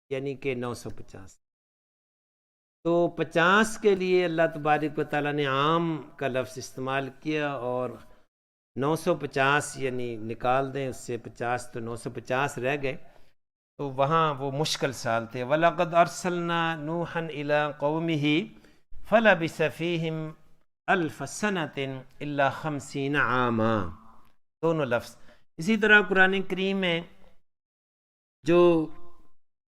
یعنی کہ 950. تو 50 کے لیے اللہ تبارک و تعالیٰ نے عام کا لفظ استعمال کیا، اور 950 یعنی نکال دیں اس سے 50 تو 950 رہ گئے. تو وہاں وہ مشکل سال تھے. وَلَقَدْ أَرْسَلْنَا نُوحًا إِلَىٰ قَوْمِهِ فَلَبِثَ فِيهِمْ أَلْفَ سَنَةٍ إِلَّا 50 عَامًا. دونوں لفظ. اسی طرح قرآن کریم میں جو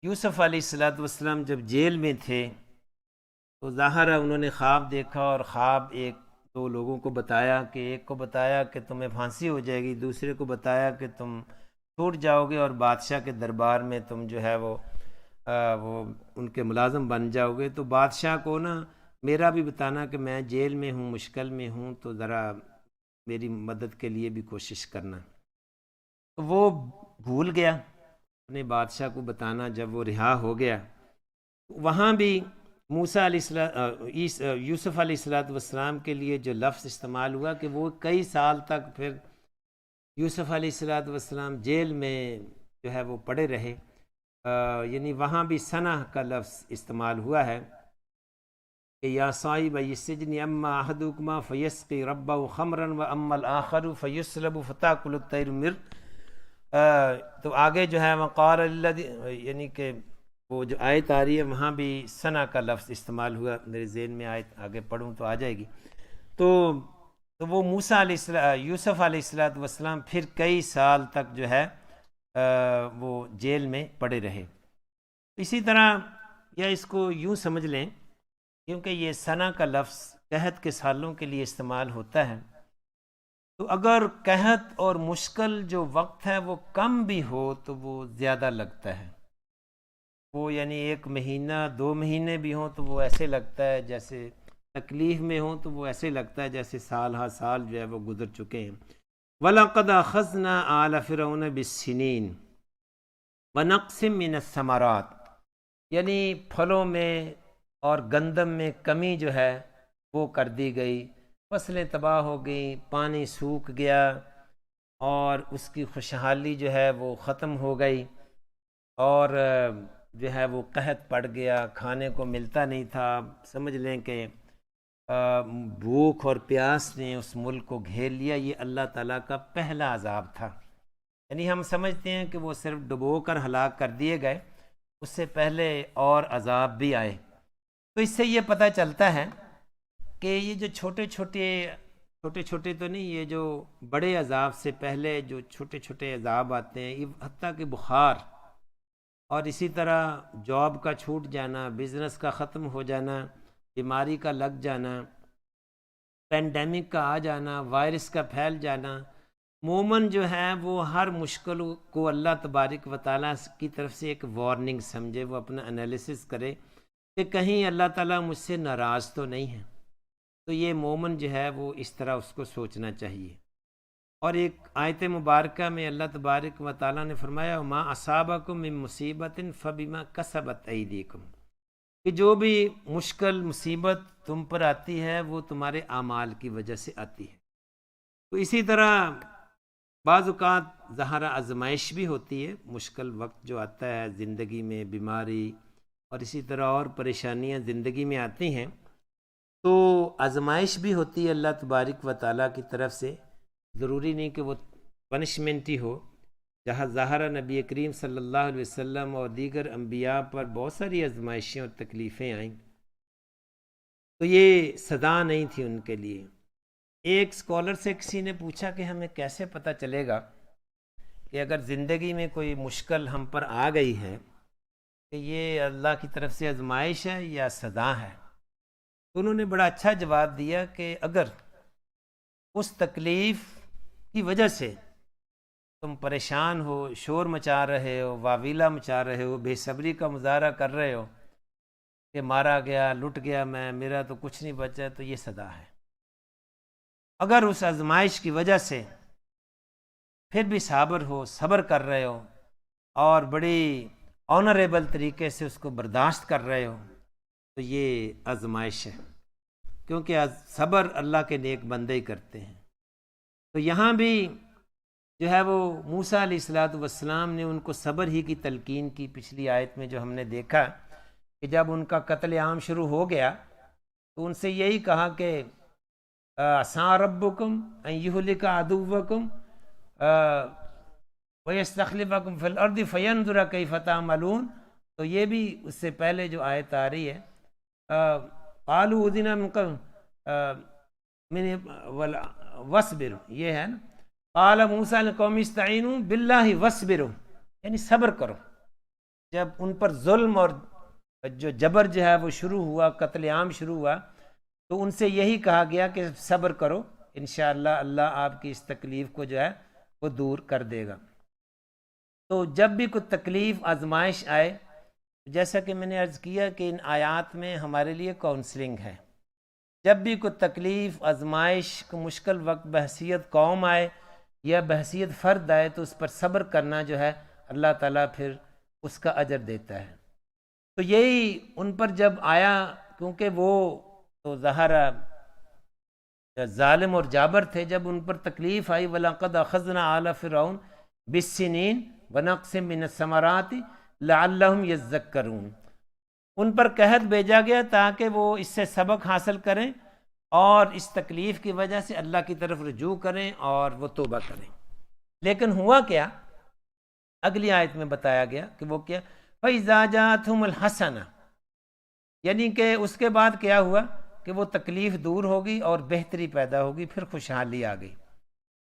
یوسف علیہ السلام جب جیل میں تھے تو ظاہر ہے انہوں نے خواب دیکھا، اور خواب ایک دو لوگوں کو بتایا، کہ ایک کو بتایا کہ تمہیں پھانسی ہو جائے گی، دوسرے کو بتایا کہ تم چھوٹ جاؤ گے اور بادشاہ کے دربار میں تم جو ہے وہ ان کے ملازم بن جاؤ گے. تو بادشاہ کو نا میرا بھی بتانا کہ میں جیل میں ہوں، مشکل میں ہوں، تو ذرا میری مدد کے لیے بھی کوشش کرنا. تو وہ بھول گیا اپنے بادشاہ کو بتانا. جب وہ رہا ہو گیا، وہاں بھی موسیٰ یوسف علیہ السلام کے لیے جو لفظ استعمال ہوا کہ وہ کئی سال تک پھر یوسف علیہ السلام جیل میں جو ہے وہ پڑے رہے. یعنی وہاں بھی سنہ کا لفظ استعمال ہوا ہے کہ یا صاحب السجن اما احدکما فیسقی ربہ خمرا و اما الاخر فیسلب فتاکل الطیر مر. تو آگے جو ہے وقال الذی، یعنی کہ وہ جو آیت آ رہی ہے وہاں بھی سنا کا لفظ استعمال ہوا. میرے ذہن میں آیت آگے پڑھوں تو آ جائے گی. تو وہ موسیٰ یوسف علیہ السلام پھر کئی سال تک جو ہے وہ جیل میں پڑے رہے. اسی طرح یا اس کو یوں سمجھ لیں، کیونکہ یہ سنا کا لفظ قحط کے سالوں کے لیے استعمال ہوتا ہے، تو اگر قحط اور مشکل جو وقت ہے وہ کم بھی ہو تو وہ زیادہ لگتا ہے. وہ یعنی 1 مہینہ 2 مہینے بھی ہوں تو وہ ایسے لگتا ہے جیسے تکلیف میں ہوں، تو وہ ایسے لگتا ہے جیسے سال ہا سال جو ہے وہ گزر چکے ہیں. وَلَقَدْ أَخَذْنَا آلَ فِرْعَوْنَ بِالسِّنِينَ وَنَقْصٍ مِّنَ الثَّمَرَاتِ. یعنی پھلوں میں اور گندم میں کمی جو ہے وہ کر دی گئی، فصلیں تباہ ہو گئیں، پانی سوکھ گیا، اور اس کی خوشحالی جو ہے وہ ختم ہو گئی، اور جو ہے وہ قحط پڑ گیا، کھانے کو ملتا نہیں تھا. سمجھ لیں کہ بھوک اور پیاس نے اس ملک کو گھیر لیا. یہ اللہ تعالیٰ کا پہلا عذاب تھا. یعنی ہم سمجھتے ہیں کہ وہ صرف ڈبو کر ہلاک کر دیے گئے، اس سے پہلے اور عذاب بھی آئے. تو اس سے یہ پتہ چلتا ہے کہ یہ جو چھوٹے چھوٹے تو نہیں، یہ جو بڑے عذاب سے پہلے جو چھوٹے چھوٹے عذاب آتے ہیں، یہ حتیٰ کہ بخار، اور اسی طرح جاب کا چھوٹ جانا، بزنس کا ختم ہو جانا، بیماری کا لگ جانا، پینڈیمک کا آ جانا، وائرس کا پھیل جانا، مومن جو ہے وہ ہر مشکل کو اللہ تبارک و تعالیٰ کی طرف سے ایک وارننگ سمجھے، وہ اپنا انالیسس کرے کہ کہیں اللہ تعالیٰ مجھ سے ناراض تو نہیں ہے. تو یہ مومن جو ہے وہ اس طرح اس کو سوچنا چاہیے. اور ایک آیت مبارکہ میں اللہ تبارک و تعالیٰ نے فرمایا وما اصابکم من مصیبت فبما کسبت ایدیکم، کہ جو بھی مشکل مصیبت تم پر آتی ہے وہ تمہارے اعمال کی وجہ سے آتی ہے. تو اسی طرح بعض اوقات ظاہر آزمائش بھی ہوتی ہے، مشکل وقت جو آتا ہے زندگی میں، بیماری اور اسی طرح اور پریشانیاں زندگی میں آتی ہیں، تو آزمائش بھی ہوتی ہے اللہ تبارک و تعالیٰ کی طرف سے. ضروری نہیں کہ وہ پنشمنٹ ہی ہو. جہاں ظاہر نبی کریم صلی اللہ علیہ وسلم اور دیگر انبیاء پر بہت ساری آزمائشیں اور تکلیفیں آئیں، تو یہ سزا نہیں تھی ان کے لیے. ایک اسکالر سے کسی نے پوچھا کہ ہمیں کیسے پتہ چلے گا کہ اگر زندگی میں کوئی مشکل ہم پر آ گئی ہے کہ یہ اللہ کی طرف سے آزمائش ہے یا سزا ہے. تو انہوں نے بڑا اچھا جواب دیا کہ اگر اس تکلیف کی وجہ سے تم پریشان ہو، شور مچا رہے ہو، واویلا مچا رہے ہو، بے صبری کا مظاہرہ کر رہے ہو کہ مارا گیا، لٹ گیا میں، میرا تو کچھ نہیں بچا، تو یہ سزا ہے. اگر اس آزمائش کی وجہ سے پھر بھی صابر ہو، صبر کر رہے ہو اور بڑی آنریبل طریقے سے اس کو برداشت کر رہے ہو، تو یہ آزمائش ہے، کیونکہ صبر اللہ کے نیک بندے ہی کرتے ہیں. تو یہاں بھی جو ہے وہ موسیٰ علیہ الصلوۃ والسلام نے ان کو صبر ہی کی تلقین کی۔ پچھلی آیت میں جو ہم نے دیکھا کہ جب ان کا قتل عام شروع ہو گیا تو ان سے یہی کہا کہ عسیٰ ربکم ان یہلک عدوکم ویستخلفکم فی الارض فینظر کیف تعملون۔ تو یہ بھی اس سے پہلے جو آیت آ رہی ہے قالوا اذنا من قبل وصبر، یہ ہے نا، قال موسیٰ لقوم استعینوا باللہ وصبروا، یعنی صبر کرو۔ جب ان پر ظلم اور جو جبر جو ہے وہ شروع ہوا، قتل عام شروع ہوا، تو ان سے یہی کہا گیا کہ صبر کرو، انشاءاللہ اللہ آپ کی اس تکلیف کو جو ہے وہ دور کر دے گا۔ تو جب بھی کوئی تکلیف آزمائش آئے، جیسا کہ میں نے عرض کیا کہ ان آیات میں ہمارے لیے کاؤنسلنگ ہے۔ جب بھی کوئی تکلیف آزمائش کو مشکل وقت بحیثیت قوم آئے یا بحیثیت فرد آئے تو اس پر صبر کرنا جو ہے اللہ تعالیٰ پھر اس کا اجر دیتا ہے۔ تو یہی ان پر جب آیا، کیونکہ وہ تو ظاہر ظالم اور جابر تھے، جب ان پر تکلیف آئی وَلَقَدْ أَخَذْنَا آلَ فِرْعَوْنَ بِالسِّنِينَ وَنَقْصٍ مِّنَ الثَّمَرَاتِ لَعَلَّهُمْ يَذَّكَّرُونَ، ان پر قحط بھیجا گیا تاکہ وہ اس سے سبق حاصل کریں اور اس تکلیف کی وجہ سے اللہ کی طرف رجوع کریں اور وہ توبہ کریں۔ لیکن ہوا کیا؟ اگلی آیت میں بتایا گیا کہ وہ کیا، فَإِذَا جَاءَتْهُمُ الْحَسَنَةُ، یعنی کہ اس کے بعد کیا ہوا کہ وہ تکلیف دور ہوگی اور بہتری پیدا ہوگی، پھر خوشحالی آ گئی۔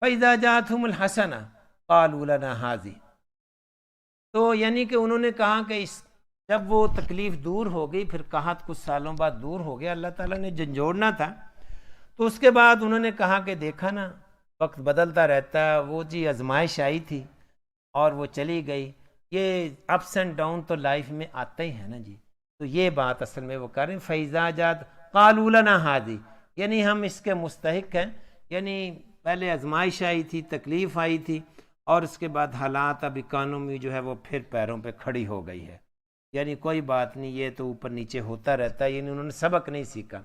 فَإِذَا جَاءَتْهُمُ الْحَسَنَةُ قَالُوا لَنَا هَٰذِهِ، تو یعنی کہ انہوں نے کہا کہ جب وہ تکلیف دور ہو گئی، پھر قحط کچھ سالوں بعد دور ہو گیا، اللہ تعالیٰ نے جھنجھوڑنا تھا، تو اس کے بعد انہوں نے کہا کہ دیکھا نا وقت بدلتا رہتا ہے، وہ جی آزمائش آئی تھی اور وہ چلی گئی، یہ اپس اینڈ ڈاؤن تو لائف میں آتے ہی ہیں نا جی۔ تو یہ بات اصل میں وہ کر رہے ہیں، فَإِذَا جَاءَتْ قَالُوا لَنَا هَٰذِهِ، یعنی ہم اس کے مستحق ہیں، یعنی پہلے آزمائش آئی تھی، تکلیف آئی تھی، اور اس کے بعد حالات اب اکانومی جو ہے وہ پھر پیروں پہ کھڑی ہو گئی ہے، یعنی کوئی بات نہیں، یہ تو اوپر نیچے ہوتا رہتا ہے، یعنی انہوں نے سبق نہیں سیکھا۔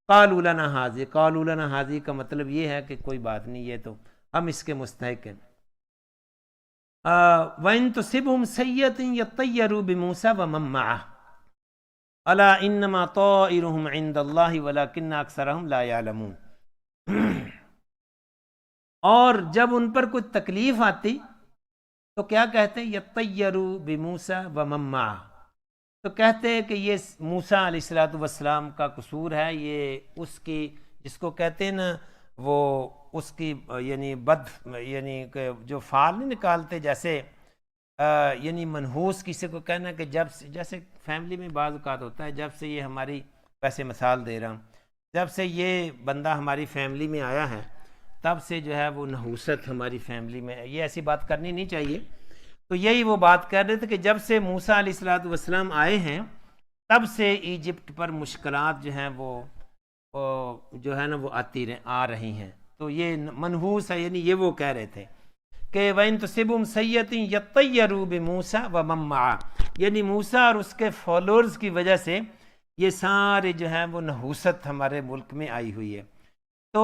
قَالُوا لَنَا هَٰذِهِ، قَالُوا لَنَا هَٰذِهِ کا مطلب یہ ہے کہ کوئی بات نہیں، یہ تو ہم اس کے مستحق ہیں۔ وَإِن تُصِبْهُمْ سَيِّئَةٌ يَطَّيَّرُوا بِمُوسَىٰ وَمَن مَّعَهُ أَلَا إِنَّمَا طَائِرُهُمْ عِندَ اللَّهِ وَلَٰكِنَّ أَكْثَرَهُمْ لَا يَعْلَمُونَ۔ اور جب ان پر کوئی تکلیف آتی تو کیا کہتے ہیں، یطیروا بموسیٰ ومن معہ، تو کہتے ہیں کہ یہ موسیٰ علیہ الصلوۃ والسلام کا قصور ہے، یہ اس کی جس کو کہتے ہیں نا وہ اس کی یعنی یعنی کہ جو فعال نہیں نکالتے، جیسے یعنی منحوس کسی کو کہنا کہ جب سے، جیسے فیملی میں بعض اوقات ہوتا ہے، جب سے یہ ہماری، ویسے مثال دے رہا ہوں، جب سے یہ بندہ ہماری فیملی میں آیا ہے تب سے جو ہے وہ نحوست ہماری فیملی میں ہے، یہ ایسی بات کرنی نہیں چاہیے۔ تو یہی وہ بات کر رہے تھے کہ جب سے موسیٰ علیہ الصلوۃ والسلام آئے ہیں تب سے ایجپٹ پر مشکلات جو ہیں وہ جو ہے نا وہ آ رہی ہیں۔ تو یہ منحوس ہے، یعنی یہ وہ کہہ رہے تھے کہ وَإِن تُصِبْهُمْ سَيِّئَةٌ يَطَّيَّرُوا بِمُوسَىٰ وَمَن مَّعَهُ، یعنی موسیٰ اور اس کے فالوورز کی وجہ سے یہ سارے جو ہیں وہ نحوست ہمارے ملک میں آئی ہوئی ہے۔ تو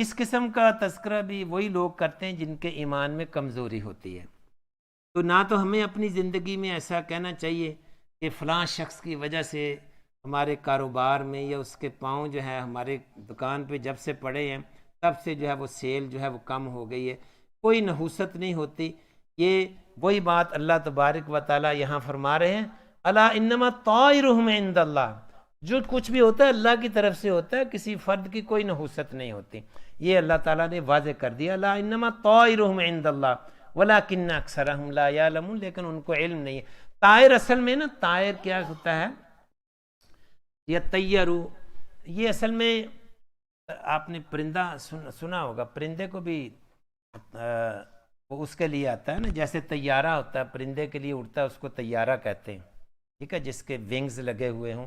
اس قسم کا تذکرہ بھی وہی لوگ کرتے ہیں جن کے ایمان میں کمزوری ہوتی ہے۔ تو نہ تو ہمیں اپنی زندگی میں ایسا کہنا چاہیے کہ فلاں شخص کی وجہ سے ہمارے کاروبار میں یا اس کے پاؤں جو ہے ہمارے دکان پہ جب سے پڑے ہیں تب سے جو ہے وہ سیل جو ہے وہ کم ہو گئی ہے، کوئی نحوست نہیں ہوتی۔ یہ وہی بات اللہ تبارک و تعالیٰ یہاں فرما رہے ہیں، الا انما طائرہم عند اللہ، جو کچھ بھی ہوتا ہے اللہ کی طرف سے ہوتا ہے، کسی فرد کی کوئی نحوست نہیں ہوتی۔ یہ اللہ تعالیٰ نے واضح کر دیا، الا انما طائرہم عند اللہ ولکن اکثرہم لا یعلمون، لیکن ان کو علم نہیں ہے۔ طائر اصل میں نا، طائر کیا ہوتا ہے، یطیروا، یہ اصل میں آپ نے پرندہ سنا ہوگا، پرندے کو بھی وہ اس کے لیے آتا ہے نا، جیسے طیارہ ہوتا ہے پرندے کے لیے اڑتا ہے، اس کو طیارہ کہتے ہیں، ٹھیک ہے، جس کے ونگز لگے ہوئے ہوں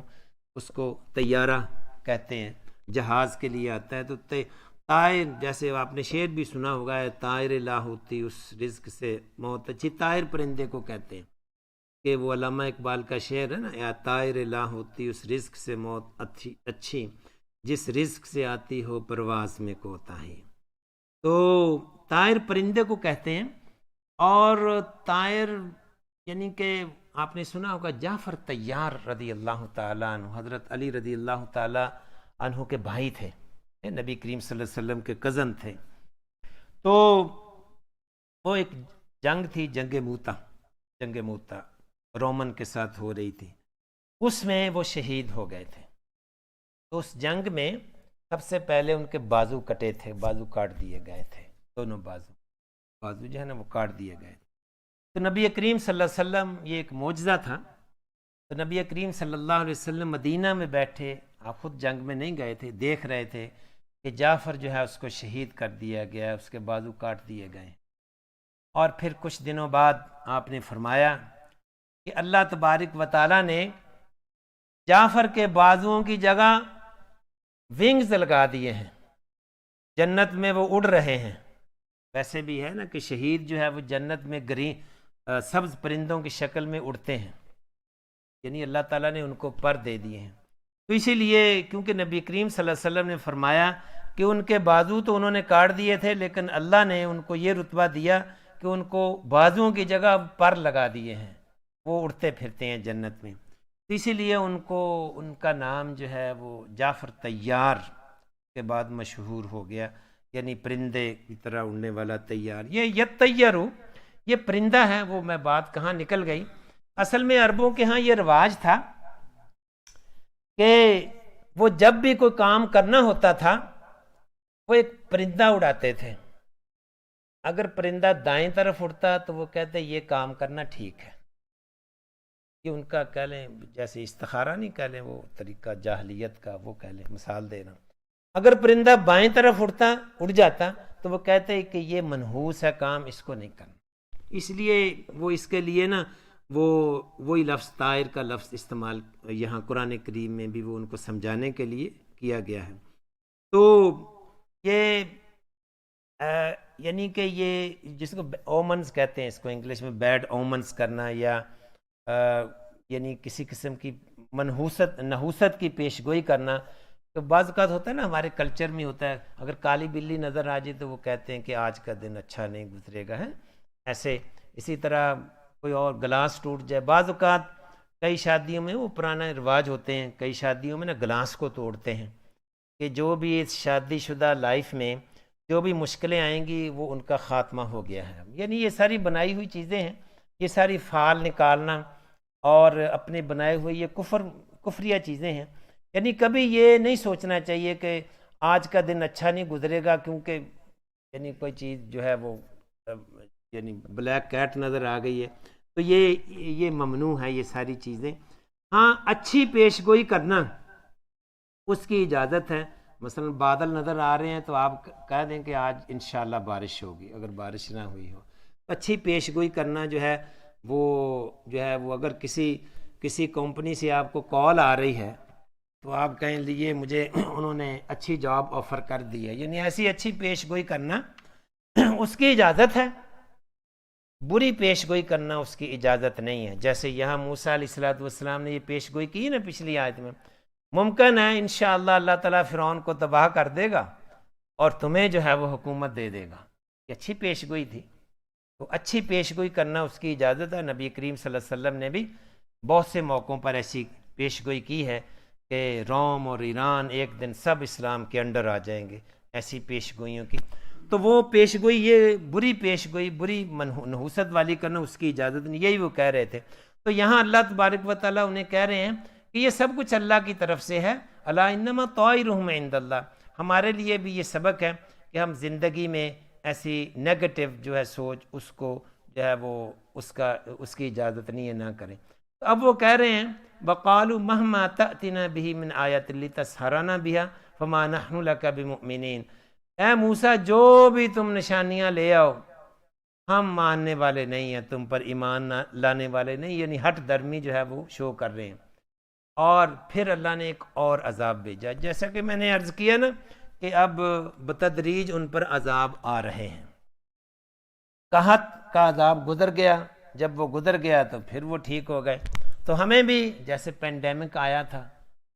اس کو طیارہ کہتے ہیں، جہاز کے لیے آتا ہے۔ تو طائر، جیسے آپ نے شعر بھی سنا ہوگا، ہے طائر لا ہوتی اس رزق سے موت اچھی، طائر پرندے کو کہتے ہیں، کہ وہ علامہ اقبال کا شعر ہے نا، یا طائر لا ہوتی اس رزق سے موت اچھی، جس رزق سے آتی ہو پرواز میں کوتاہی۔ تو طائر پرندے کو کہتے ہیں، اور طائر یعنی کہ آپ نے سنا ہوگا جعفر طیار رضی اللہ تعالیٰ عنہ حضرت علی رضی اللہ تعالیٰ عنہ کے بھائی تھے، نبی کریم صلی اللہ علیہ وسلم کے کزن تھے. تو وہ ایک جنگ تھی، جنگ موتا رومن کے ساتھ ہو رہی تھی، اس میں وہ شہید ہو گئے تھے. تو اس جنگ میں سب سے پہلے ان کے بازو کٹے تھے، بازو کاٹ دیے گئے تھے، دونوں بازو جو ہے نا وہ کاٹ دیے گئے. تو نبی کریم صلی اللہ علیہ وسلم، یہ ایک معجزہ تھا. تو نبی کریم صلی اللہ علیہ وسلم مدینہ میں بیٹھے، آپ خود جنگ میں نہیں گئے تھے، دیکھ رہے تھے کہ جعفر جو ہے اس کو شہید کر دیا گیا، اس کے بازو کاٹ دیے گئے. اور پھر کچھ دنوں بعد آپ نے فرمایا کہ اللہ تبارک و تعالیٰ نے جعفر کے بازوؤں کی جگہ ونگز لگا دیے ہیں، جنت میں وہ اڑ رہے ہیں. ویسے بھی ہے نا کہ شہید جو ہے وہ جنت میں سبز پرندوں کی شکل میں اڑتے ہیں، یعنی اللہ تعالیٰ نے ان کو پر دے دیے ہیں. تو اسی لیے کیونکہ نبی کریم صلی اللہ علیہ وسلم نے فرمایا کہ ان کے بازو تو انہوں نے کاٹ دیے تھے، لیکن اللہ نے ان کو یہ رتبہ دیا کہ ان کو بازوؤں کی جگہ پر لگا دیے ہیں، وہ اڑتے پھرتے ہیں جنت میں. تو اسی لیے ان کا نام جو ہے وہ جعفر طیار کے بعد مشہور ہو گیا، یعنی پرندے کی طرح اڑنے والا طیار. یہ یطیرو، یہ پرندہ ہے. وہ میں بات کہاں نکل گئی، اصل میں عربوں کے ہاں یہ رواج تھا کہ وہ جب بھی کوئی کام کرنا ہوتا تھا وہ ایک پرندہ اڑاتے تھے. اگر پرندہ دائیں طرف اڑتا تو وہ کہتے یہ کام کرنا ٹھیک ہے. یہ ان کا کہہ لیں جیسے استخارہ نہیں کہہ لیں، وہ طریقہ جاہلیت کا وہ کہہ لیں، مثال دینا. اگر پرندہ بائیں طرف اڑ جاتا تو وہ کہتے کہ یہ منحوس ہے کام، اس کو نہیں کرنا. اس لیے وہ اس کے لیے نا وہی لفظ طائر کا لفظ استعمال یہاں قرآن کریم میں بھی وہ ان کو سمجھانے کے لیے کیا گیا ہے. تو یہ یعنی کہ یہ جس کو اومنز کہتے ہیں، اس کو انگلش میں بیڈ اومنز کرنا، یا یعنی کسی قسم کی نحوست کی پیشگوئی کرنا. تو بعض اوقات ہوتا ہے نا، ہمارے کلچر میں ہوتا ہے، اگر کالی بلی نظر آ جائے تو وہ کہتے ہیں کہ آج کا دن اچھا نہیں گزرے گا. ہے ایسے. اسی طرح کوئی اور گلاس ٹوٹ جائے. بعض اوقات کئی شادیوں میں وہ پرانا رواج ہوتے ہیں، کئی شادیوں میں نا گلاس کو توڑتے ہیں کہ جو بھی اس شادی شدہ لائف میں جو بھی مشکلیں آئیں گی وہ ان کا خاتمہ ہو گیا ہے. یعنی یہ ساری بنائی ہوئی چیزیں ہیں، یہ ساری فعال نکالنا اور اپنے بنائے ہوئے یہ کفریہ چیزیں ہیں. یعنی کبھی یہ نہیں سوچنا چاہیے کہ آج کا دن اچھا نہیں گزرے گا کیونکہ یعنی کوئی چیز جو ہے وہ یعنی بلیک کیٹ نظر آ گئی ہے. تو یہ ممنوع ہے یہ ساری چیزیں. ہاں اچھی پیش گوئی کرنا اس کی اجازت ہے. مثلا بادل نظر آ رہے ہیں تو آپ کہہ دیں کہ آج انشاءاللہ بارش ہوگی، اگر بارش نہ ہوئی ہو. اچھی پیش گوئی کرنا جو ہے وہ اگر کسی کمپنی سے آپ کو کال آ رہی ہے تو آپ کہیں لیے مجھے انہوں نے اچھی جاب آفر کر دی ہے، یعنی ایسی اچھی پیش گوئی کرنا اس کی اجازت ہے. بری پیش گوئی کرنا اس کی اجازت نہیں ہے. جیسے یہاں موسیٰ علیہ الصلوۃ والسلام نے یہ پیش گوئی کی نا پچھلی آیت میں، ممکن ہے انشاءاللہ اللہ تعالیٰ فرعون کو تباہ کر دے گا اور تمہیں جو ہے وہ حکومت دے دے گا. یہ اچھی پیش گوئی تھی. تو اچھی پیش گوئی کرنا اس کی اجازت ہے. نبی کریم صلی اللہ علیہ وسلم نے بھی بہت سے موقعوں پر ایسی پیش گوئی کی ہے کہ روم اور ایران ایک دن سب اسلام کے انڈر آ جائیں گے، ایسی پیش گوئیوں کی. تو وہ پیش گوئی، یہ بری پیش گوئی، بری نحوست والی کرنا اس کی اجازت نہیں. یہی وہ کہہ رہے تھے. تو یہاں اللہ تبارک و تعالیٰ انہیں کہہ رہے ہیں کہ یہ سب کچھ اللہ کی طرف سے ہے. الا انما طائرهم عند اللہ. ہمارے لیے بھی یہ سبق ہے کہ ہم زندگی میں ایسی نیگیٹو جو ہے سوچ اس کو جو ہے وہ اس کی اجازت نہیں ہے، نہ کریں. اب وہ کہہ رہے ہیں وقالوا مهما تأتنا به من آیۃ لتسحرنا بها فما نحن لك بمؤمنین. اے موسیٰ جو بھی تم نشانیاں لے آؤ ہم ماننے والے نہیں ہیں، تم پر ایمان لانے والے نہیں. یعنی ہٹ درمی جو ہے وہ شو کر رہے ہیں. اور پھر اللہ نے ایک اور عذاب بھیجا، جیسا کہ میں نے عرض کیا نا کہ اب بتدریج ان پر عذاب آ رہے ہیں. قحط کا عذاب گزر گیا، جب وہ گزر گیا تو پھر وہ ٹھیک ہو گئے. تو ہمیں بھی جیسے پینڈیمک آیا تھا،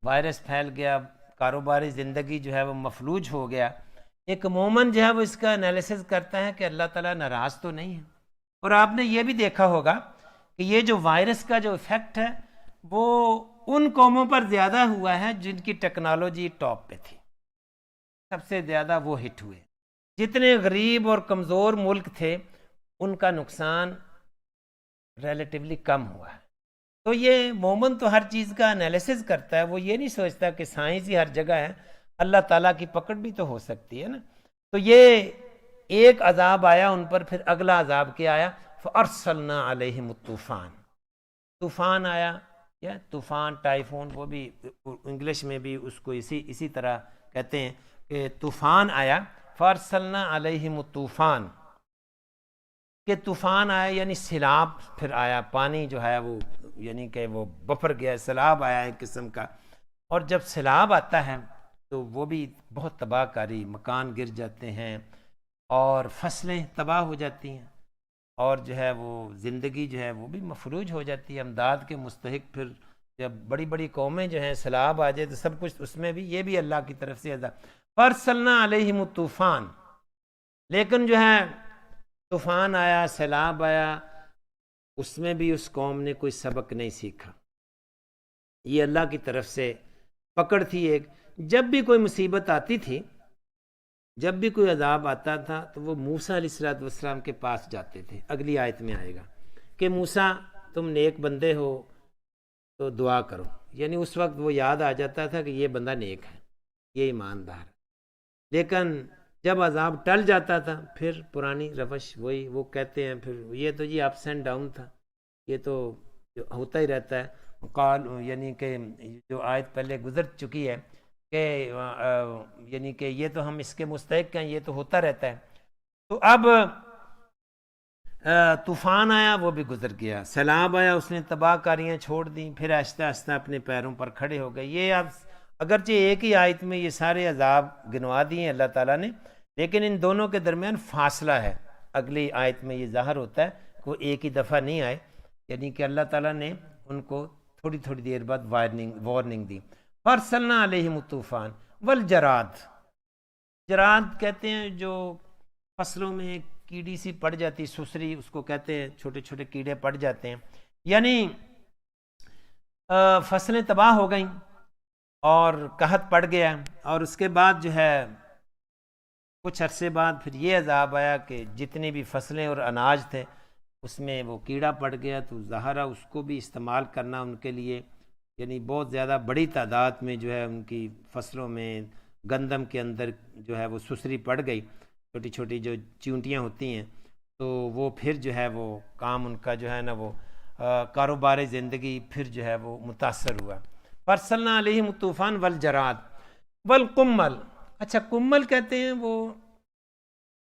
وائرس پھیل گیا، کاروباری زندگی جو ہے وہ مفلوج ہو گیا، ایک مومن جو ہے وہ اس کا انالیسس کرتا ہے کہ اللہ تعالیٰ ناراض تو نہیں ہے. اور آپ نے یہ بھی دیکھا ہوگا کہ یہ جو وائرس کا جو ایفیکٹ ہے وہ ان قوموں پر زیادہ ہوا ہے جن کی ٹیکنالوجی ٹاپ پہ تھی، سب سے زیادہ وہ ہٹ ہوئے. جتنے غریب اور کمزور ملک تھے ان کا نقصان ریلیٹیولی کم ہوا ہے. تو یہ مومن تو ہر چیز کا انالیسس کرتا ہے، وہ یہ نہیں سوچتا کہ سائنس ہی ہر جگہ ہے، اللہ تعالیٰ کی پکڑ بھی تو ہو سکتی ہے نا. تو یہ ایک عذاب آیا ان پر، پھر اگلا عذاب کیا آیا؟ فَأَرْسَلْنَا عَلَيْهِمُ الطُّوفَانَ. طوفان آیا، یا طوفان، ٹائفون، وہ بھی انگلش میں بھی اس کو اسی طرح کہتے ہیں کہ طوفان آیا. فَأَرْسَلْنَا عَلَيْهِمُ الطُّوفَانَ، کہ طوفان آیا یعنی سیلاب پھر آیا، پانی جو ہے وہ یعنی کہ وہ بفر گیا، سیلاب آیا ایک قسم کا. اور جب سیلاب آتا ہے تو وہ بھی بہت تباہ کاری، مکان گر جاتے ہیں اور فصلیں تباہ ہو جاتی ہیں، اور جو ہے وہ زندگی جو ہے وہ بھی مفلوج ہو جاتی ہے. امداد کے مستحق پھر جب بڑی بڑی قومیں جو ہیں سیلاب آ جائے تو سب کچھ اس میں بھی، یہ بھی اللہ کی طرف سے عذاب. فَأَرْسَلْنَا عَلَيْهِمُ الطُّوفَانَ. لیکن جو ہے طوفان آیا، سیلاب آیا، اس میں بھی اس قوم نے کوئی سبق نہیں سیکھا. یہ اللہ کی طرف سے پکڑ تھی ایک. جب بھی کوئی مصیبت آتی تھی، جب بھی کوئی عذاب آتا تھا تو وہ موسیٰ علیہ السلام کے پاس جاتے تھے. اگلی آیت میں آئے گا کہ موسیٰ تم نیک بندے ہو تو دعا کرو، یعنی اس وقت وہ یاد آ جاتا تھا کہ یہ بندہ نیک ہے، یہ ایماندار ہے. لیکن جب عذاب ٹل جاتا تھا پھر پرانی روش وہی، وہ کہتے ہیں پھر یہ تو جی اپس اینڈ ڈاؤن تھا، یہ تو ہوتا ہی رہتا ہے. قال یعنی کہ جو آیت پہلے گزر چکی ہے کہ یعنی کہ یہ تو ہم اس کے مستحق ہیں، یہ تو ہوتا رہتا ہے. تو اب طوفان آیا، وہ بھی گزر گیا. سیلاب آیا، اس نے تباہ کاریاں چھوڑ دیں، پھر آہستہ آہستہ اپنے پیروں پر کھڑے ہو گئے. یہ اب اگرچہ ایک ہی آیت میں یہ سارے عذاب گنوا دیے ہیں اللہ تعالیٰ نے، لیکن ان دونوں کے درمیان فاصلہ ہے. اگلی آیت میں یہ ظاہر ہوتا ہے کہ وہ ایک ہی دفعہ نہیں آئے، یعنی کہ اللہ تعالیٰ نے ان کو تھوڑی تھوڑی دیر بعد وارننگ دی. فَأَرْسَلْنَا عَلَيْهِمُ الطُّوفَانَ وَالْجَرَادَ. جراد کہتے ہیں جو فصلوں میں کیڑی سی پڑ جاتی، سسری اس کو کہتے ہیں، چھوٹے چھوٹے کیڑے پڑ جاتے ہیں، یعنی فصلیں تباہ ہو گئیں اور قحط پڑ گیا. اور اس کے بعد جو ہے کچھ عرصے بعد پھر یہ عذاب آیا کہ جتنی بھی فصلیں اور اناج تھے اس میں وہ کیڑا پڑ گیا. تو ظاہرہ اس کو بھی استعمال کرنا ان کے لیے، یعنی بہت زیادہ بڑی تعداد میں جو ہے ان کی فصلوں میں گندم کے اندر جو ہے وہ سسری پڑ گئی، چھوٹی چھوٹی جو چیونٹیاں ہوتی ہیں. تو وہ پھر جو ہے وہ کام ان کا جو ہے نا وہ کاروبار زندگی پھر جو ہے وہ متاثر ہوا. فَأَرْسَلْنَا عَلَيْهِمُ الطُّوفَانَ وَالْجَرَادَ وَالْقُمَّلَ. اچھا قمل کہتے ہیں وہ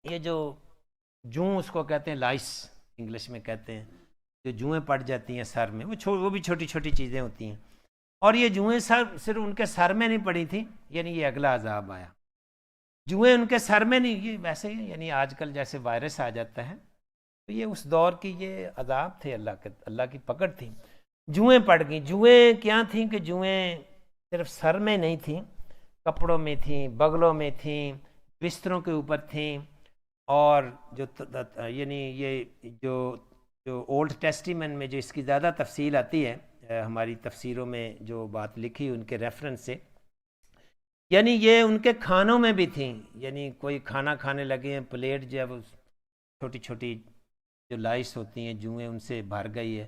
یہ جو جوں اس کو کہتے ہیں، لائس انگلش میں کہتے ہیں، جو جوئیں پڑ جاتی ہیں سر میں، وہ بھی چھوٹی چھوٹی چیزیں ہوتی ہیں. اور یہ جوئیں صرف ان کے سر میں نہیں پڑی تھیں، یعنی یہ اگلا عذاب آیا. جوئیں ان کے سر میں نہیں، یہ ویسے ہی یعنی آج کل جیسے وائرس آ جاتا ہے، تو یہ اس دور کی یہ عذاب تھے، اللہ کی پکڑ تھی. جوئیں پڑ گئیں. جوئیں کیا تھیں کہ جوئیں صرف سر میں نہیں تھیں، کپڑوں میں تھیں، بغلوں میں تھیں، بستروں کے اوپر تھیں. اور جو یعنی یہ جو اولڈ ٹیسٹیمنٹ میں جو اس کی زیادہ تفصیل آتی ہے، ہماری تفسیروں میں جو بات لکھی ان کے ریفرنس سے، یعنی یہ ان کے کھانوں میں بھی تھیں. یعنی کوئی کھانا کھانے لگے ہیں، پلیٹ جو ہے وہ چھوٹی چھوٹی جو لائس ہوتی ہیں جوئیں ان سے بھر گئی ہے،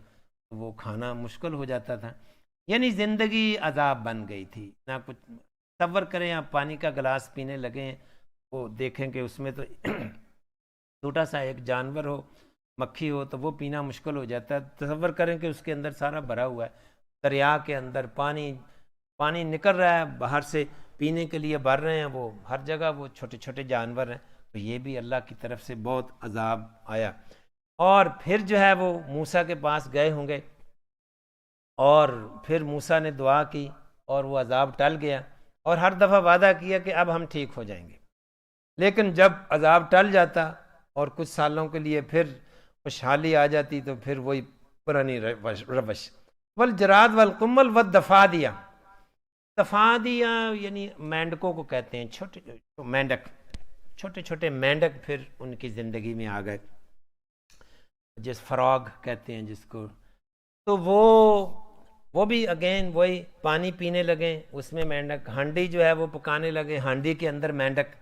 تو وہ کھانا مشکل ہو جاتا تھا. یعنی زندگی عذاب بن گئی تھی. نہ کچھ تصور کریں آپ پانی کا گلاس پینے لگے ہیں، وہ دیکھیں کہ اس میں تو چھوٹا سا ایک جانور ہو، مکھی ہو، تو وہ پینا مشکل ہو جاتا ہے. تصور کریں کہ اس کے اندر سارا بھرا ہوا ہے، دریا کے اندر پانی نکل رہا ہے باہر سے، پینے کے لیے بھر رہے ہیں، وہ ہر جگہ وہ چھوٹے چھوٹے جانور ہیں. تو یہ بھی اللہ کی طرف سے بہت عذاب آیا. اور پھر جو ہے وہ موسیٰ کے پاس گئے ہوں گے، اور پھر موسیٰ نے دعا کی اور وہ عذاب ٹل گیا، اور ہر دفعہ وعدہ کیا کہ اب ہم ٹھیک ہو جائیں گے. لیکن جب عذاب ٹل جاتا اور کچھ سالوں کے لیے پھر خوشحالی آ جاتی تو پھر وہی پرانی روش. والجراد والقمل والضفادع. ضفادع یعنی مینڈکوں کو کہتے ہیں، چھوٹے مینڈک. چھوٹے چھوٹے مینڈک پھر ان کی زندگی میں آ گئے، جس فراگ کہتے ہیں جس کو، تو وہ بھی اگین وہی پانی پینے لگے، اس میں مینڈک، ہانڈی جو ہے وہ پکانے لگے، ہانڈی کے اندر مینڈک،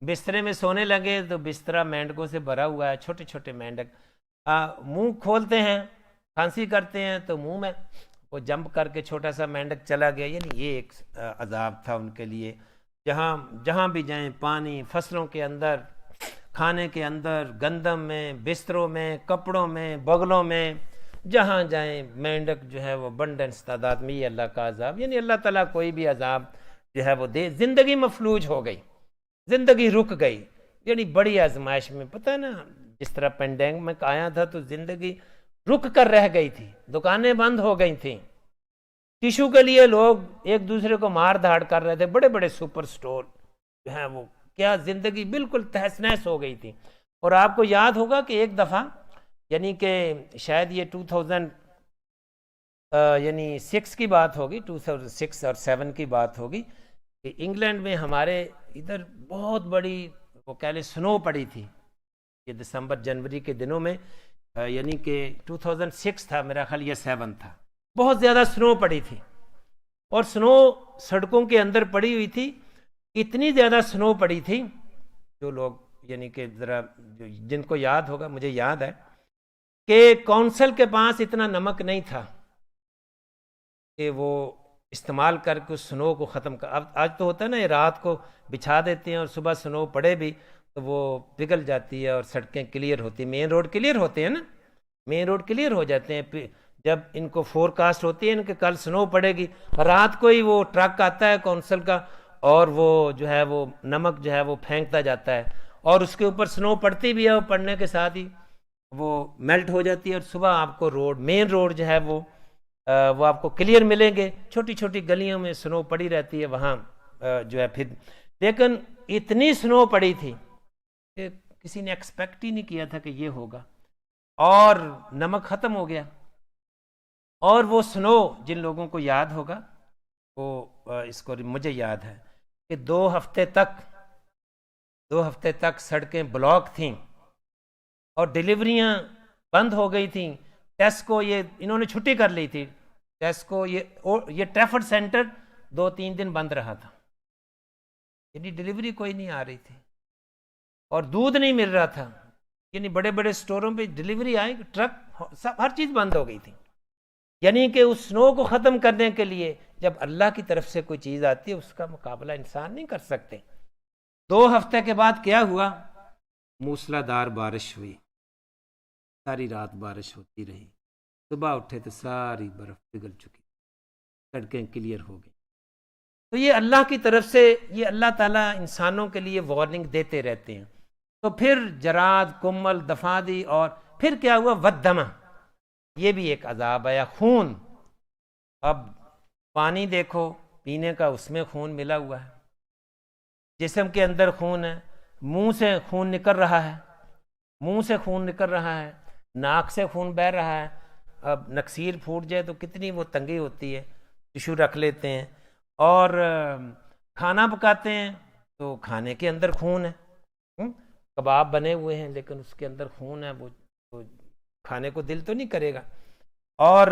بسترے میں سونے لگے تو بسترا مینڈکوں سے بھرا ہوا ہے، چھوٹے چھوٹے مینڈک، منہ کھولتے ہیں، کھانسی کرتے ہیں تو منہ میں وہ جمپ کر کے چھوٹا سا مینڈک چلا گیا. یعنی یہ ایک عذاب تھا ان کے لیے. جہاں بھی جائیں، پانی، فصلوں کے اندر، کھانے کے اندر، گندم میں، بستروں میں، کپڑوں میں، بغلوں میں، جہاں جائیں مینڈک جو ہے وہ بنڈنس تعداد میں. یہ اللہ کا عذاب. یعنی اللہ تعالیٰ کوئی بھی عذاب جو ہے وہ دے. زندگی مفلوج ہو گئی، زندگی رک گئی. یعنی بڑی آزمائش میں، پتہ ہے نا جس طرح پینڈیمک آیا تھا تو زندگی رک کر رہ گئی تھی، دکانیں بند ہو گئی تھیں، ٹیشو کے لیے لوگ ایک دوسرے کو مار دھاڑ کر رہے تھے، بڑے بڑے سپر سٹور جو ہیں وہ، کیا زندگی بالکل تہس نہس ہو گئی تھی. اور آپ کو یاد ہوگا کہ ایک دفعہ، یعنی کہ شاید یہ 2000 یعنی 6 کی بات ہوگی، 2006 اور 7 کی بات ہوگی، کہ انگلینڈ میں ہمارے ادھر بہت بڑی وہ کہہ لیں سنو پڑی تھی. یہ دسمبر جنوری کے دنوں میں، یعنی کہ 2006 تھا میرا خیال، یہ 7 تھا. بہت زیادہ سنو پڑی تھی، اور سنو سڑکوں کے اندر پڑی ہوئی تھی. اتنی زیادہ سنو پڑی تھی، جو لوگ یعنی کہ ذرا جن کو یاد ہوگا، مجھے یاد ہے کہ کونسل کے پاس اتنا نمک نہیں تھا کہ وہ استعمال کر کے اس سنو کو ختم کر. اب آج تو ہوتا ہے نا، یہ رات کو بچھا دیتے ہیں اور صبح سنو پڑے بھی تو وہ پگھل جاتی ہے اور سڑکیں کلیئر ہوتی ہیں، مین روڈ کلیئر ہوتے ہیں نا، مین روڈ کلیئر ہو جاتے ہیں. جب ان کو فور کاسٹ ہوتی ہے ان کہ کل سنو پڑے گی، رات کو ہی وہ ٹرک آتا ہے کونسل کا اور وہ جو ہے وہ نمک جو ہے وہ پھینکتا جاتا ہے، اور اس کے اوپر سنو پڑتی بھی ہے، اور پڑنے کے ساتھ ہی وہ میلٹ ہو جاتی ہے، اور صبح آپ کو روڈ، مین روڈ جو ہے وہ آپ کو کلیئر ملیں گے. چھوٹی چھوٹی گلیوں میں سنو پڑی رہتی ہے وہاں جو ہے پھر. لیکن اتنی سنو پڑی تھی کہ کسی نے ایکسپیکٹ ہی نہیں کیا تھا کہ یہ ہوگا، اور نمک ختم ہو گیا. اور وہ سنو، جن لوگوں کو یاد ہوگا وہ اس کو، مجھے یاد ہے کہ 2 ہفتے تک سڑکیں بلاک تھیں اور ڈیلیوریاں بند ہو گئی تھیں. ٹیسکو، یہ انہوں نے چھٹی کر لی تھی، ٹیسکو یہ ٹریفڈ سینٹر 2-3 دن بند رہا تھا. یعنی ڈیلیوری کوئی نہیں آ رہی تھی اور دودھ نہیں مل رہا تھا. یعنی بڑے بڑے سٹوروں پہ ڈیلیوری آئی، ٹرک، سب ہر چیز بند ہو گئی تھی. یعنی کہ اس سنو کو ختم کرنے کے لیے جب اللہ کی طرف سے کوئی چیز آتی ہے اس کا مقابلہ انسان نہیں کر سکتے. 2 ہفتے کے بعد کیا ہوا؟ موسلا دھار بارش ہوئی، ساری رات بارش ہوتی رہی. صبح اٹھے تو ساری برف پگھل چکی، سڑکیں کلیئر ہو گئی. تو یہ اللہ کی طرف سے، یہ اللہ تعالیٰ انسانوں کے لیے وارننگ دیتے رہتے ہیں. تو پھر جراد، کمل، دفادی، اور پھر کیا ہوا؟ ودمہ، یہ بھی ایک عذاب آیا، خون. اب پانی دیکھو پینے کا، اس میں خون ملا ہوا ہے، جسم کے اندر خون ہے، منہ سے خون نکل رہا ہے، ناک سے خون بہہ رہا ہے. اب نکسیر پھوٹ جائے تو کتنی وہ تنگی ہوتی ہے، ٹشو رکھ لیتے ہیں. اور کھانا پکاتے ہیں تو کھانے کے اندر خون ہے، کباب بنے ہوئے ہیں لیکن اس کے اندر خون ہے، وہ کھانے کو دل تو نہیں کرے گا. اور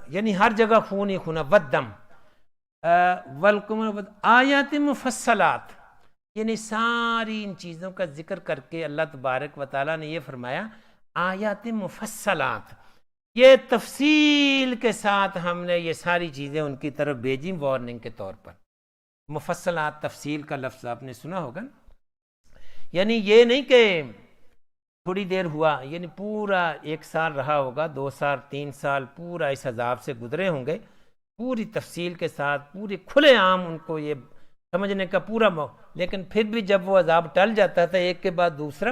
یعنی ہر جگہ خون ہی خون ہے. ودم ولکم آیات مفصلات، یعنی ساری ان چیزوں کا ذکر کر کے اللہ تبارک و تعالیٰ نے یہ فرمایا آیات مفصلات، یہ تفصیل کے ساتھ ہم نے یہ ساری چیزیں ان کی طرف بھیجی وارننگ کے طور پر. مفصلات، تفصیل کا لفظ آپ نے سنا ہوگا. یعنی یہ نہیں کہ تھوڑی دیر ہوا، یعنی پورا 1 سال رہا ہوگا، 2 سال، 3 سال پورا اس عذاب سے گزرے ہوں گے، پوری تفصیل کے ساتھ، پوری کھلے عام ان کو یہ سمجھنے کا پورا لیکن پھر بھی جب وہ عذاب ٹل جاتا تھا ایک کے بعد دوسرا،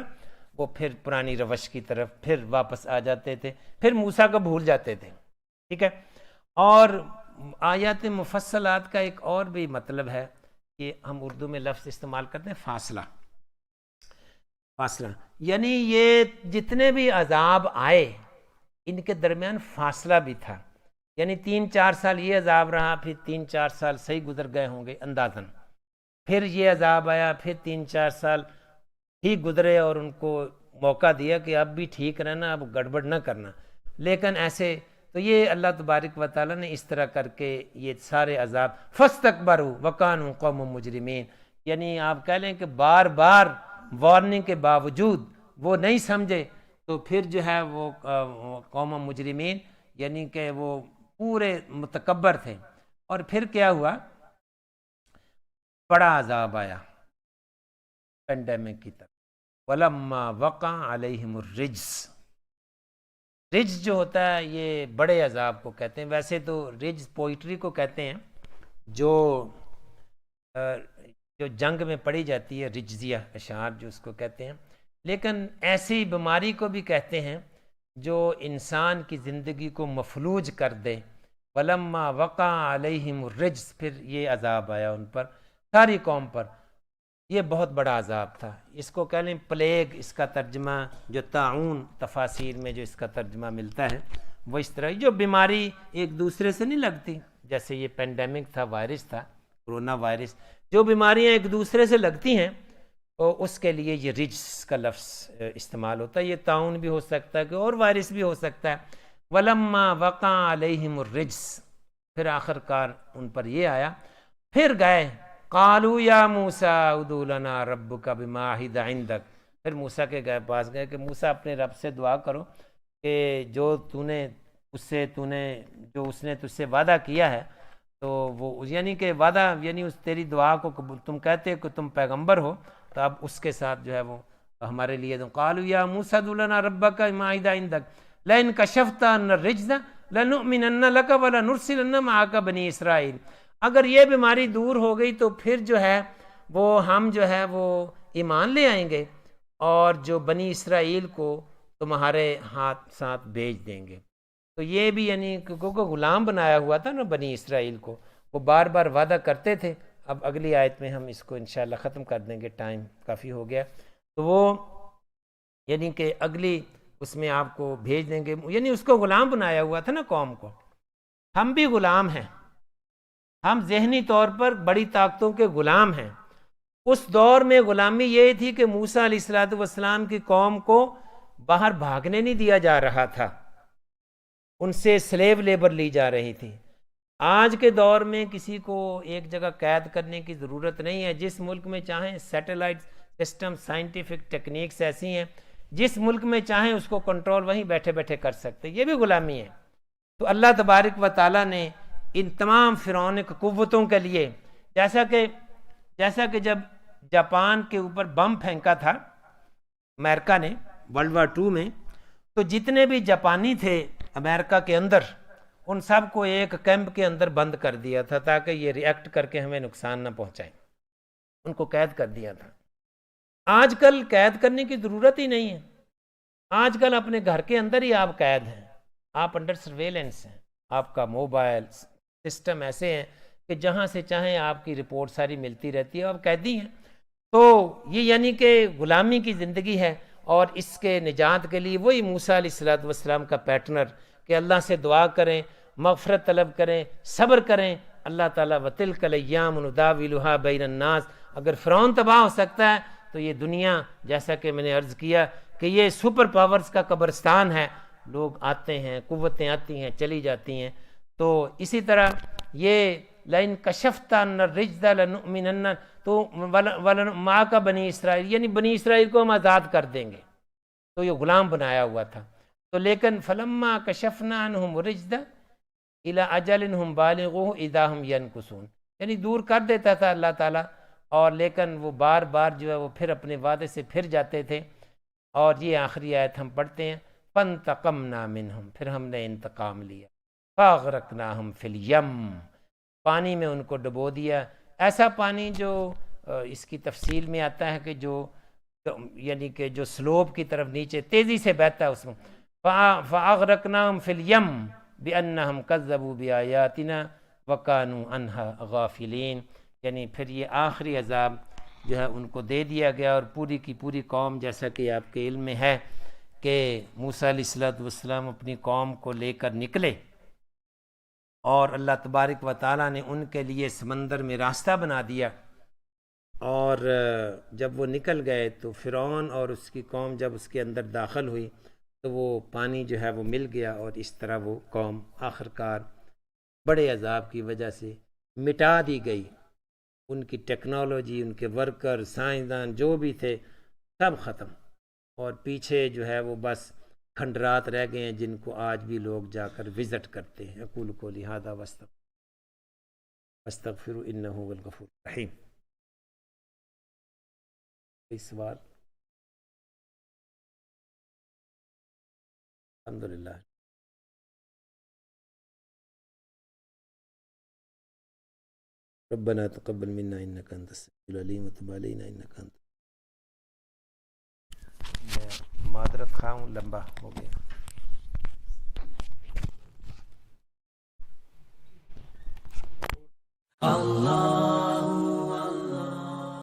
وہ پھر پرانی روش کی طرف پھر واپس آ جاتے تھے، پھر موسیٰ کو بھول جاتے تھے. ٹھیک ہے. اور آیات مفصلات کا ایک اور بھی مطلب ہے کہ ہم اردو میں لفظ استعمال کرتے ہیں فاصلہ. یعنی یہ جتنے بھی عذاب آئے ان کے درمیان فاصلہ بھی تھا. یعنی 3-4 سال یہ عذاب رہا، پھر 3-4 سال صحیح گزر گئے ہوں گے اندازاً، پھر یہ عذاب آیا، پھر 3-4 سال ہی گزرے اور ان کو موقع دیا کہ اب بھی ٹھیک رہنا، اب گڑبڑ نہ کرنا، لیکن ایسے تو یہ اللہ تبارک و تعالیٰ نے اس طرح کر کے یہ سارے عذاب فاستکبروا وکانوا قوم مجرمین، یعنی آپ کہہ لیں کہ بار بار وارننگ کے باوجود وہ نہیں سمجھے، تو پھر جو ہے وہ قوم مجرمین یعنی کہ وہ پورے متکبر تھے۔ اور پھر کیا ہوا، بڑا عذاب آیا پینڈیمک کی طرف، وَلَمَّا وَقَعَ عَلَيْهِمُ الرِّجْزُ، رجز جو ہوتا ہے یہ بڑے عذاب کو کہتے ہیں، ویسے تو رجز پوئٹری کو کہتے ہیں جو جنگ میں پڑھی جاتی ہے، رجزیہ اشعار جو اس کو کہتے ہیں، لیکن ایسی بیماری کو بھی کہتے ہیں جو انسان کی زندگی کو مفلوج کر دے۔ وَلَمَّا وَقَعَ عَلَيْهِمُ الرِّجْزُ، پھر یہ عذاب آیا ان پر، ساری قوم پر، یہ بہت بڑا عذاب تھا۔ اس کو کہہ لیں پلیگ، اس کا ترجمہ جو طاعون تفاسیر میں جو اس کا ترجمہ ملتا ہے وہ اس طرح، جو بیماری ایک دوسرے سے نہیں لگتی، جیسے یہ پینڈیمک تھا، وائرس تھا، کرونا وائرس، جو بیماریاں ایک دوسرے سے لگتی ہیں تو اس کے لیے یہ رجس کا لفظ استعمال ہوتا ہے۔ یہ طاعون بھی ہو سکتا ہے کہ اور وائرس بھی ہو سکتا ہے۔ وَلَمَّا وَقَعَ عَلَيْهِمُ الرِّجْزُ، پھر آخر کار ان پر یہ آیا، پھر گئے قالوا یا موسیٰ ادع لنا ربک بما عہد عندک، پھر موسیٰ کے پاس گئے کہ موسیٰ اپنے رب سے دعا کرو کہ جو اس نے تجھ سے وعدہ کیا ہے، تو وہ یعنی کہ وعدہ یعنی اس تیری دعا کو قبول، تم کہتے کہ تم پیغمبر ہو تو اب اس کے ساتھ جو ہے وہ ہمارے لیے دو۔ قالوا یا موسیٰ ادع لنا ربک بما عہد عندک لئن کشفت عنا الرجز لنؤمنن لک ولنرسلن معک بنی اسرائیل، اگر یہ بیماری دور ہو گئی تو پھر جو ہے وہ ہم جو ہے وہ ایمان لے آئیں گے اور جو بنی اسرائیل کو تمہارے ہاتھ ساتھ بھیج دیں گے۔ تو یہ بھی یعنی کیونکہ غلام بنایا ہوا تھا نا بنی اسرائیل کو، وہ بار بار وعدہ کرتے تھے۔ اب اگلی آیت میں ہم اس کو انشاءاللہ ختم کر دیں گے، ٹائم کافی ہو گیا، تو وہ یعنی کہ اگلی اس میں آپ کو بھیج دیں گے، یعنی اس کو غلام بنایا ہوا تھا نا قوم کو۔ ہم بھی غلام ہیں، ہم ذہنی طور پر بڑی طاقتوں کے غلام ہیں۔ اس دور میں غلامی یہ تھی کہ موسیٰ علیہ السلام کی قوم کو باہر بھاگنے نہیں دیا جا رہا تھا، ان سے سلیو لیبر لی جا رہی تھی۔ آج کے دور میں کسی کو ایک جگہ قید کرنے کی ضرورت نہیں ہے، جس ملک میں چاہیں سیٹلائٹ سسٹم، سائنٹیفک ٹیکنیکس ایسی ہیں، جس ملک میں چاہیں اس کو کنٹرول وہیں بیٹھے بیٹھے کر سکتے، یہ بھی غلامی ہے۔ تو اللہ تبارک و تعالیٰ نے ان تمام فرعونک قوتوں کے لیے، جیسا کہ جب جاپان کے اوپر بم پھینکا تھا امریکہ نے ورلڈ وار 2 میں، تو جتنے بھی جاپانی تھے امریکہ کے اندر، ان سب کو ایک کیمپ کے اندر بند کر دیا تھا تاکہ یہ ریئیکٹ کر کے ہمیں نقصان نہ پہنچائیں، ان کو قید کر دیا تھا۔ آج کل قید کرنے کی ضرورت ہی نہیں ہے، آج کل اپنے گھر کے اندر ہی آپ قید ہیں، آپ انڈر سرویلنس ہیں، آپ کا موبائل سسٹم ایسے ہیں کہ جہاں سے چاہیں آپ کی رپورٹ ساری ملتی رہتی ہے، آپ قیدی ہیں۔ تو یہ یعنی کہ غلامی کی زندگی ہے، اور اس کے نجات کے لیے وہی موسیٰ علیہ السلام کا پیٹرنر کہ اللہ سے دعا کریں، مغفرت طلب کریں، صبر کریں۔ اللہ تعالیٰ وَتِلْكَ الْأَيَّامُ نُدَاوِلُهَا بَيْنَ النَّاسِ، اگر فرعون تباہ ہو سکتا ہے تو یہ دنیا، جیسا کہ میں نے عرض کیا کہ یہ سپر پاورز کا قبرستان ہے، لوگ آتے ہیں، قوتیں آتی ہیں چلی جاتی ہیں۔ تو اسی طرح یہ لَإِن كَشَفْتَ عَنَّا الرِّجْزَ لَنُؤْمِنَنَّ، تو مَعَكَ بنی اسرائیل، یعنی بنی اسرائیل کو ہم آزاد کر دیں گے، تو یہ غلام بنایا ہوا تھا۔ تو لیکن فَلَمَّا كَشَفْنَا عَنْهُمُ الرِّجْزَ إِلَىٰ أَجَلٍ هُمْ بَالِغُوهُ إِذَا هُمْ يَنْكُثُونَ، یعنی دور کر دیتا تھا اللہ تعالیٰ، اور لیکن وہ بار بار جو ہے وہ پھر اپنے وعدے سے پھر جاتے تھے۔ اور یہ آخری آیت ہم پڑھتے ہیں، فَانْتَقَمْنَا مِنْهُمْ، پھر ہم نے انتقام لیا، فَأَغْرَقْنَاهُمْ فِي الْيَمِّ، پانی میں ان کو ڈبو دیا، ایسا پانی جو اس کی تفصیل میں آتا ہے کہ جو یعنی کہ جو سلوپ کی طرف نیچے تیزی سے بہتا ہے، اس میں فَأَغْرَقْنَاهُمْ فِي الْيَمِّ بِأَنَّهُمْ كَذَّبُوا بِآيَاتِنَا وَكَانُوا عَنْهَا غَافِلِينَ، یعنی پھر یہ آخری عذاب جو ہے ان کو دے دیا گیا، اور پوری کی پوری قوم، جیسا کہ آپ کے علم میں ہے کہ موسیٰ علیہ السلام اپنی قوم کو لے کر نکلے، اور اللہ تبارک و تعالیٰ نے ان کے لیے سمندر میں راستہ بنا دیا، اور اور جب وہ نکل گئے تو فرعون اور اس کی قوم جب اس کے اندر داخل ہوئی تو وہ پانی جو ہے وہ مل گیا، اور اس طرح وہ قوم آخر کار بڑے عذاب کی وجہ سے مٹا دی گئی. ان کی ٹیکنالوجی، ان کے ورکر، سائنسدان جو بھی تھے سب ختم، اور پیچھے جو ہے وہ بس کھنڈرات رہ گئے ہیں جن کو آج بھی لوگ جا کر وزٹ کرتے ہیں. اقول قولی ھذا واستغفروا انہ هو الغفور الرحیم. کوئی سوال؟ الحمدللہ. ربنا تقبل منا انك انت السميع العليم وتب علينا انك انت. میں معذرت خواہ ہوں، لمبا ہو گیا.